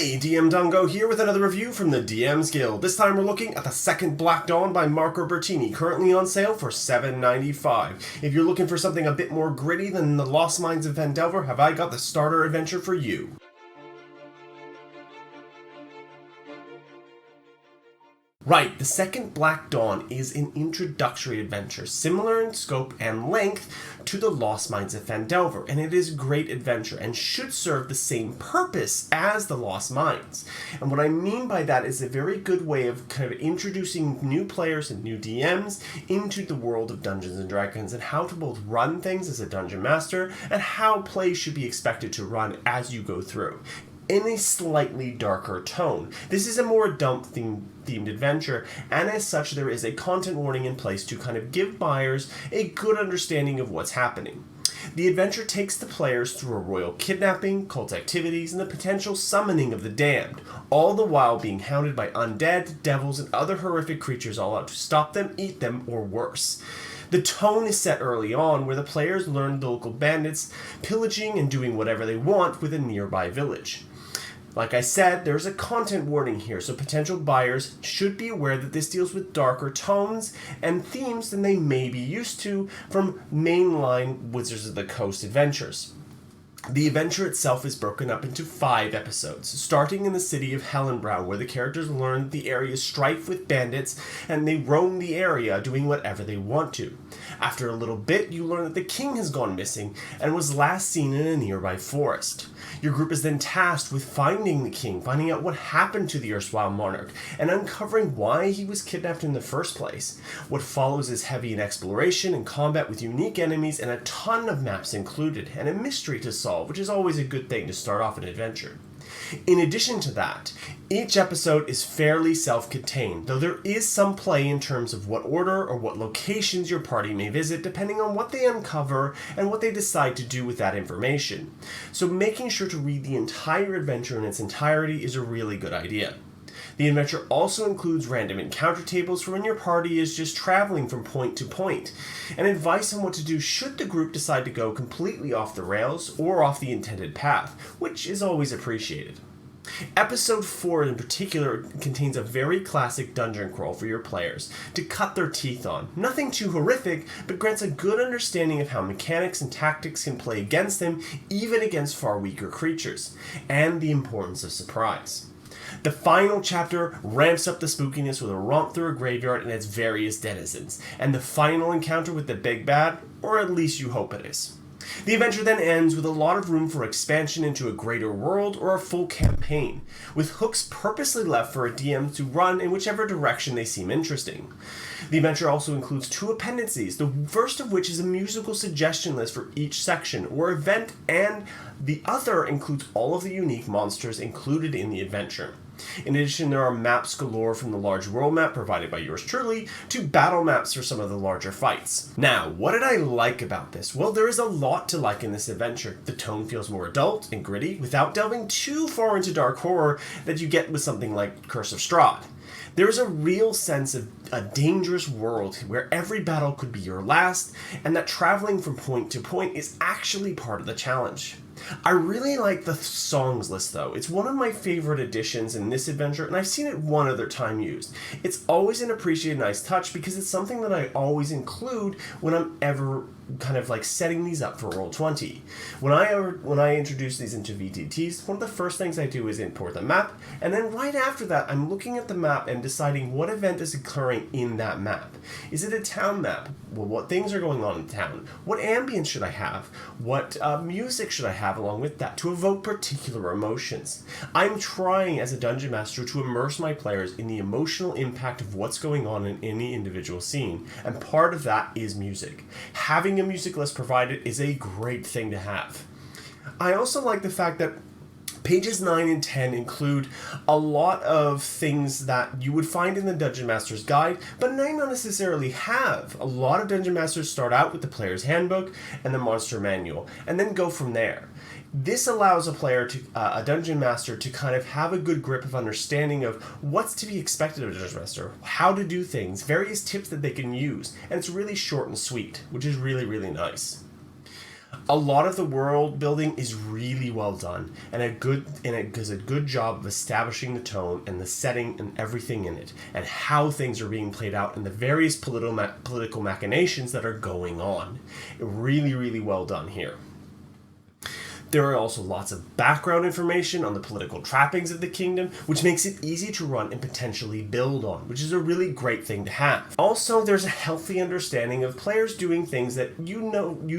Hey, DMDongo here with another review from the DM's Guild. This time we're looking at the second Black Dawn by Marco Bertini, currently on sale for $7.95. If you're looking for something a bit more gritty than the Lost Mines of Phandelver, have I got the starter adventure for you. Right, the second Black Dawn is an introductory adventure, similar in scope and length to the Lost Mines of Phandelver, and it is a great adventure and should serve the same purpose as the Lost Mines. And what I mean by that is a very good way of kind of introducing new players and new DMs into the world of Dungeons & Dragons and how to both run things as a Dungeon Master and how play should be expected to run as you go through, in a slightly darker tone. This is a more adult-themed adventure, and as such there is a content warning in place to kind of give buyers a good understanding of what's happening. The adventure takes the players through a royal kidnapping, cult activities, and the potential summoning of the damned, all the while being hounded by undead, devils, and other horrific creatures all out to stop them, eat them, or worse. The tone is set early on, where the players learn the local bandits pillaging and doing whatever they want with a nearby village. Like I said, there's a content warning here, so potential buyers should be aware that this deals with darker tones and themes than they may be used to from mainline Wizards of the Coast adventures. The adventure itself is broken up into 5 episodes, starting in the city of Hellenbrow, where the characters learn the area is strife with bandits, and they roam the area doing whatever they want to. After a little bit, you learn that the king has gone missing, and was last seen in a nearby forest. Your group is then tasked with finding the king, finding out what happened to the erstwhile monarch, and uncovering why he was kidnapped in the first place. What follows is heavy in exploration and combat with unique enemies and a ton of maps included, and a mystery to solve, which is always a good thing to start off an adventure. In addition to that, each episode is fairly self-contained, though there is some play in terms of what order or what locations your party may visit depending on what they uncover and what they decide to do with that information. So making sure to read the entire adventure in its entirety is a really good idea. The adventure also includes random encounter tables for when your party is just traveling from point to point, and advice on what to do should the group decide to go completely off the rails or off the intended path, which is always appreciated. Episode 4 in particular contains a very classic dungeon crawl for your players to cut their teeth on. Nothing too horrific, but grants a good understanding of how mechanics and tactics can play against them, even against far weaker creatures, and the importance of surprise. The final chapter ramps up the spookiness with a romp through a graveyard and its various denizens, and the final encounter with the big bad, or at least you hope it is. The adventure then ends with a lot of room for expansion into a greater world or a full campaign, with hooks purposely left for a DM to run in whichever direction they seem interesting. The adventure also includes 2 appendices, the first of which is a musical suggestion list for each section or event, and the other includes all of the unique monsters included in the adventure. In addition, there are maps galore from the large world map provided by yours truly to battle maps for some of the larger fights. Now, what did I like about this? Well, there is a lot to like in this adventure. The tone feels more adult and gritty without delving too far into dark horror that you get with something like Curse of Strahd. There is a real sense of a dangerous world where every battle could be your last, and that traveling from point to point is actually part of the challenge. I really like the songs list though. It's one of my favorite additions in this adventure, and I've seen it one other time used. It's always an appreciated nice touch because it's something that I always include when I'm ever kind of like setting these up for Roll20. When I introduce these into VTTs, one of the first things I do is import the map, and then right after that I'm looking at the map and deciding what event is occurring in that map. Is it a town map? Well, what things are going on in town? What ambience should I have? What music should I have along with that to evoke particular emotions? I'm trying as a Dungeon Master to immerse my players in the emotional impact of what's going on in any individual scene, and part of that is music. Having a music list provided is a great thing to have. I also like the fact that pages 9 and 10 include a lot of things that you would find in the Dungeon Master's Guide, but may not necessarily have. A lot of Dungeon Masters start out with the Player's Handbook and the Monster Manual, and then go from there. This allows a Dungeon Master to kind of have a good grip of understanding of what's to be expected of a Dungeon Master, how to do things, various tips that they can use, and it's really short and sweet, which is really, really nice. A lot of the world building is really well done, and it does a good job of establishing the tone and the setting and everything in it, and how things are being played out and the various political machinations that are going on. Really, really well done here. There are also lots of background information on the political trappings of the kingdom, which makes it easy to run and potentially build on, which is a really great thing to have. Also, there's a healthy understanding of players doing things that you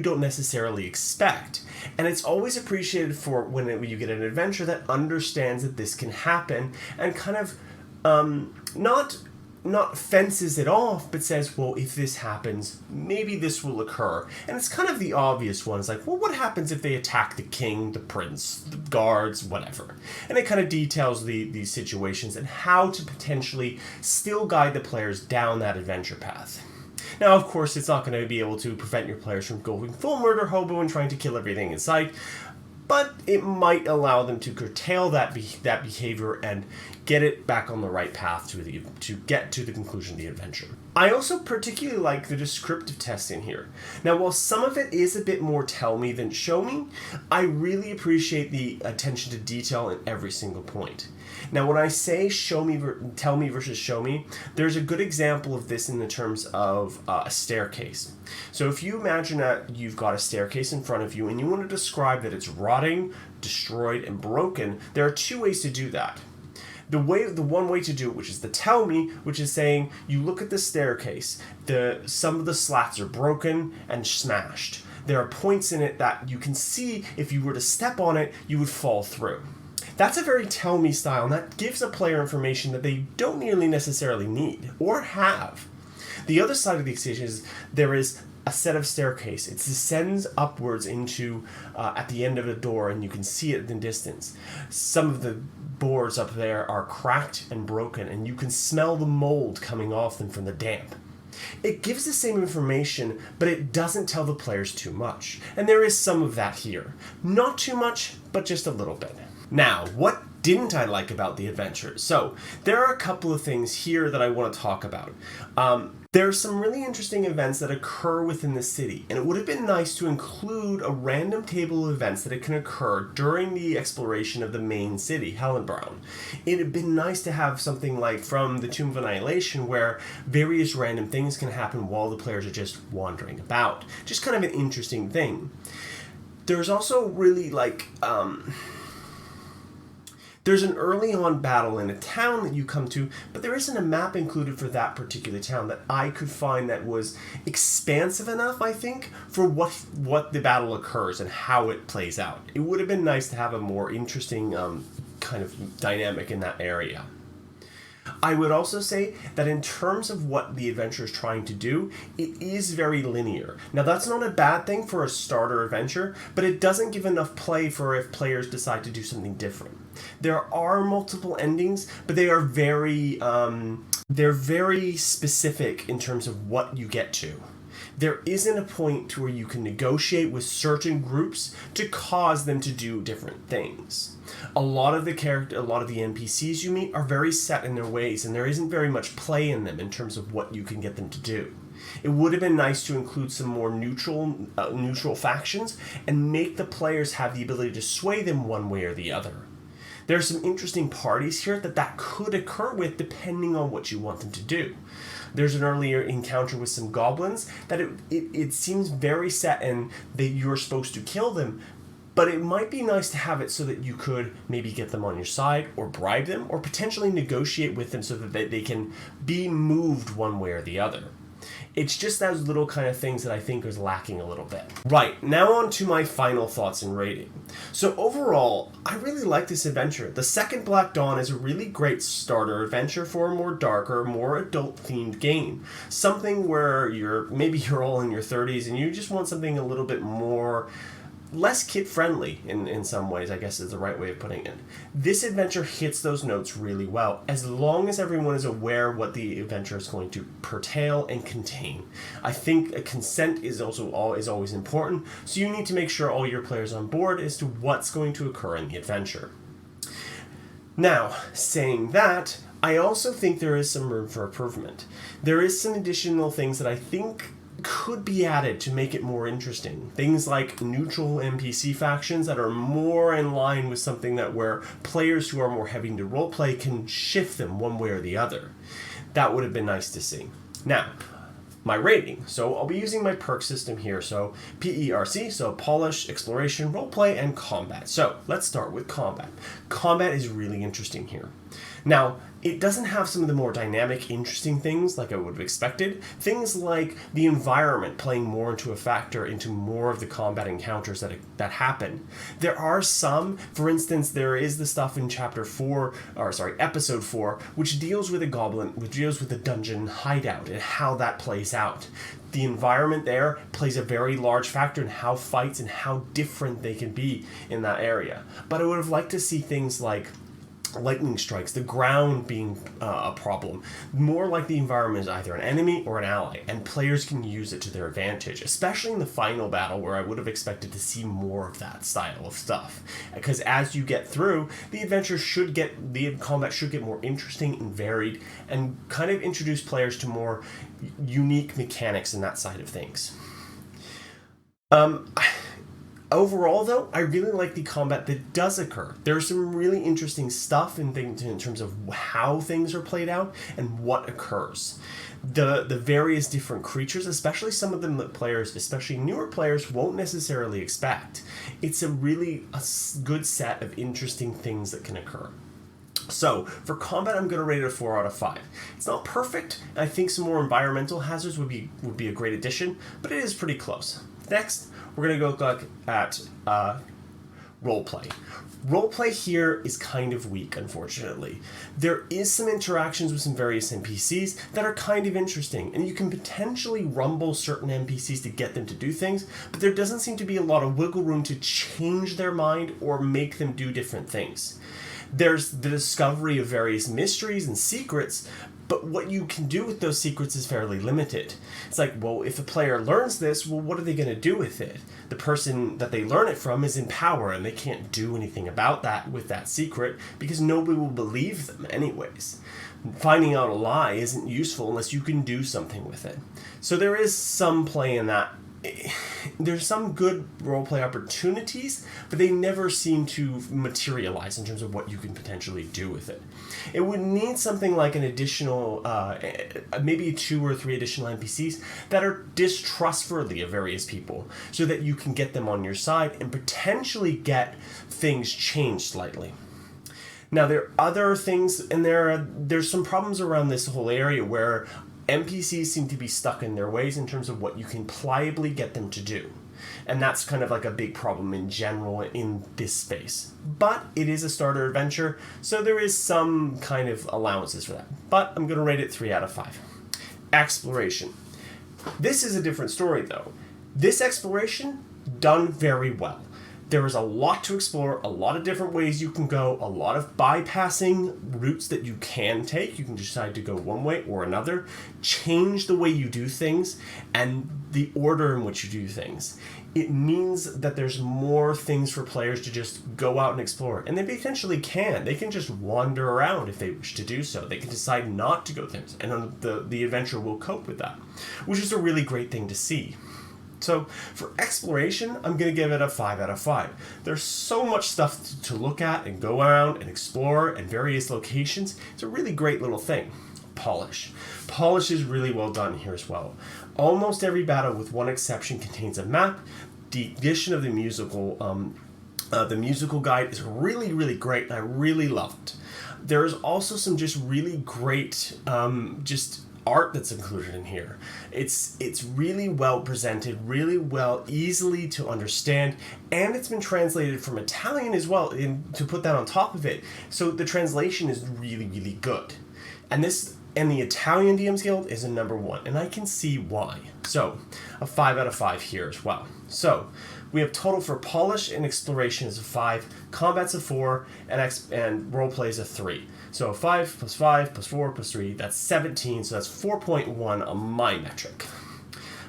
don't necessarily expect. And it's always appreciated for when you get an adventure that understands that this can happen and kind of not fences it off, but says, well, if this happens, maybe this will occur. And it's kind of the obvious one. It's like, well, what happens if they attack the king, the prince, the guards, whatever? And it kind of details these situations and how to potentially still guide the players down that adventure path. Now, of course, it's not going to be able to prevent your players from going full murder hobo and trying to kill everything in sight, but it might allow them to curtail that behavior and get it back on the right path to get to the conclusion of the adventure. I also particularly like the descriptive text in here. Now, while some of it is a bit more tell me than show me, I really appreciate the attention to detail in every single point. Now, when I say tell me versus show me, there's a good example of this in the terms of a staircase. So if you imagine that you've got a staircase in front of you and you want to describe that it's rotting, destroyed, and broken, there are two ways to do that. The one way to do it, which is the tell me, which is saying you look at the staircase, some of the slats are broken and smashed. There are points in it that you can see if you were to step on it, you would fall through. That's a very tell me style, and that gives a player information that they don't nearly necessarily need or have. The other side of the equation is there is a set of staircase. It descends upwards into at the end of a door, and you can see it in the distance. Some of the boards up there are cracked and broken, and you can smell the mold coming off them from the damp. It gives the same information, but it doesn't tell the players too much. And there is some of that here. Not too much, but just a little bit. Now, what didn't I like about the adventure? So, there are a couple of things here that I want to talk about. There are some really interesting events that occur within the city, and it would have been nice to include a random table of events that can occur during the exploration of the main city, Hellenbraun. It would have been nice to have something like from the Tomb of Annihilation where various random things can happen while the players are just wandering about. Just kind of an interesting thing. There's also really there's an early on battle in a town that you come to, but there isn't a map included for that particular town that I could find that was expansive enough, I think, for what the battle occurs and how it plays out. It would have been nice to have a more interesting kind of dynamic in that area. I would also say that in terms of what the adventure is trying to do, it is very linear. Now, that's not a bad thing for a starter adventure, but it doesn't give enough play for if players decide to do something different. There are multiple endings, but they are very specific in terms of what you get to. There isn't a point to where you can negotiate with certain groups to cause them to do different things. A lot of the NPCs you meet are very set in their ways, and there isn't very much play in them in terms of what you can get them to do. It would have been nice to include some more neutral factions and make the players have the ability to sway them one way or the other. There are some interesting parties here that could occur with depending on what you want them to do. There's an earlier encounter with some goblins that it seems very set and that you're supposed to kill them, but it might be nice to have it so that you could maybe get them on your side or bribe them or potentially negotiate with them so that they can be moved one way or the other. It's just those little kind of things that I think is lacking a little bit. Right, now on to my final thoughts and rating. So overall, I really like this adventure. The second Black Dawn is a really great starter adventure for a more darker, more adult-themed game. Something where maybe you're all in your 30s and you just want something a little bit more less kid-friendly in some ways, I guess is the right way of putting it. This adventure hits those notes really well, as long as everyone is aware what the adventure is going to curtail and contain. I think a consent is always important, so you need to make sure all your players are on board as to what's going to occur in the adventure. Now, saying that, I also think there is some room for improvement. There is some additional things that I think could be added to make it more interesting. Things like neutral NPC factions that are more in line with something that where players who are more heavy into roleplay can shift them one way or the other. That would have been nice to see. Now, my rating. So I'll be using my perk system here. So PERC, so Polish, Exploration, Roleplay, and Combat. So let's start with Combat. Combat is really interesting here. Now, it doesn't have some of the more dynamic, interesting things like I would have expected. Things like the environment playing more into a factor into more of the combat encounters that happen. There are some, for instance, there is the stuff in episode 4, which deals with a dungeon hideout and how that plays out. The environment there plays a very large factor in how fights and how different they can be in that area. But I would have liked to see things like lightning strikes, the ground being a problem. More like the environment is either an enemy or an ally, and players can use it to their advantage, especially in the final battle where I would have expected to see more of that style of stuff. Because as you get through, the combat should get more interesting and varied, and kind of introduce players to more unique mechanics in that side of things. Overall, though, I really like the combat that does occur. There's some really interesting stuff in terms of how things are played out and what occurs. The various different creatures, especially some of them that players, especially newer players, won't necessarily expect. It's a good set of interesting things that can occur. So, for combat, I'm going to rate it a 4 out of 5. It's not perfect. I think some more environmental hazards would be a great addition, but it is pretty close. Next, we're going to go look at roleplay. Roleplay here is kind of weak, unfortunately. There is some interactions with some various NPCs that are kind of interesting, and you can potentially rumble certain NPCs to get them to do things, but there doesn't seem to be a lot of wiggle room to change their mind or make them do different things. There's the discovery of various mysteries and secrets, but what you can do with those secrets is fairly limited. It's like, well, if a player learns this, well, what are they going to do with it? The person that they learn it from is in power, and they can't do anything about that with that secret because nobody will believe them anyways. Finding out a lie isn't useful unless you can do something with it. So there is some play in that. There's some good roleplay opportunities, but they never seem to materialize in terms of what you can potentially do with it. It would need something like an additional, maybe 2 or 3 additional NPCs that are distrustworthy of various people, so that you can get them on your side and potentially get things changed slightly. Now, there are other things, and there's some problems around this whole area where NPCs seem to be stuck in their ways in terms of what you can pliably get them to do. And that's kind of like a big problem in general in this space. But it is a starter adventure, so there is some kind of allowances for that. But I'm going to rate it 3 out of 5. Exploration. This is a different story, though. This exploration, done very well. There is a lot to explore, a lot of different ways you can go, a lot of bypassing routes that you can take. You can decide to go one way or another, change the way you do things, and the order in which you do things. It means that there's more things for players to just go out and explore. And they potentially can. They can just wander around if they wish to do so. They can decide not to go things, and the adventure will cope with that, which is a really great thing to see. So for exploration, I'm going to give it a 5 out of 5. There's so much stuff to look at and go around and explore and various locations. It's a really great little thing. Polish. Polish is really well done here as well. Almost every battle, with one exception, contains a map. The addition of the musical guide is really, really great, and I really love it. There is also some just really great art that's included in here. It's really well presented, really well, easily to understand, and it's been translated from Italian as well, to put that on top of it. So the translation is really, really good. And the Italian DMs Guild is a number 1, and I can see why. So a 5 out of 5 here as well. So we have total for Polish and Exploration is a 5, Combat's a 4, and Roleplay is a 3. So 5 plus 5 plus 4 plus 3, that's 17, so that's 4.1 on my metric.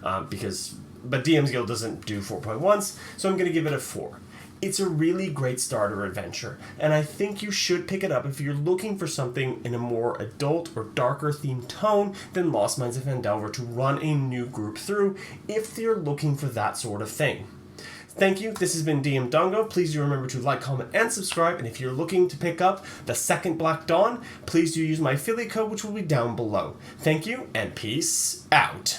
But DM's Guild doesn't do 4.1s, so I'm going to give it a 4. It's a really great starter adventure, and I think you should pick it up if you're looking for something in a more adult or darker themed tone than Lost Mines of Phandelver to run a new group through if you're looking for that sort of thing. Thank you. This has been DM Dongo. Please do remember to like, comment, and subscribe. And if you're looking to pick up the second Black Dawn, please do use my affiliate code, which will be down below. Thank you, and peace out.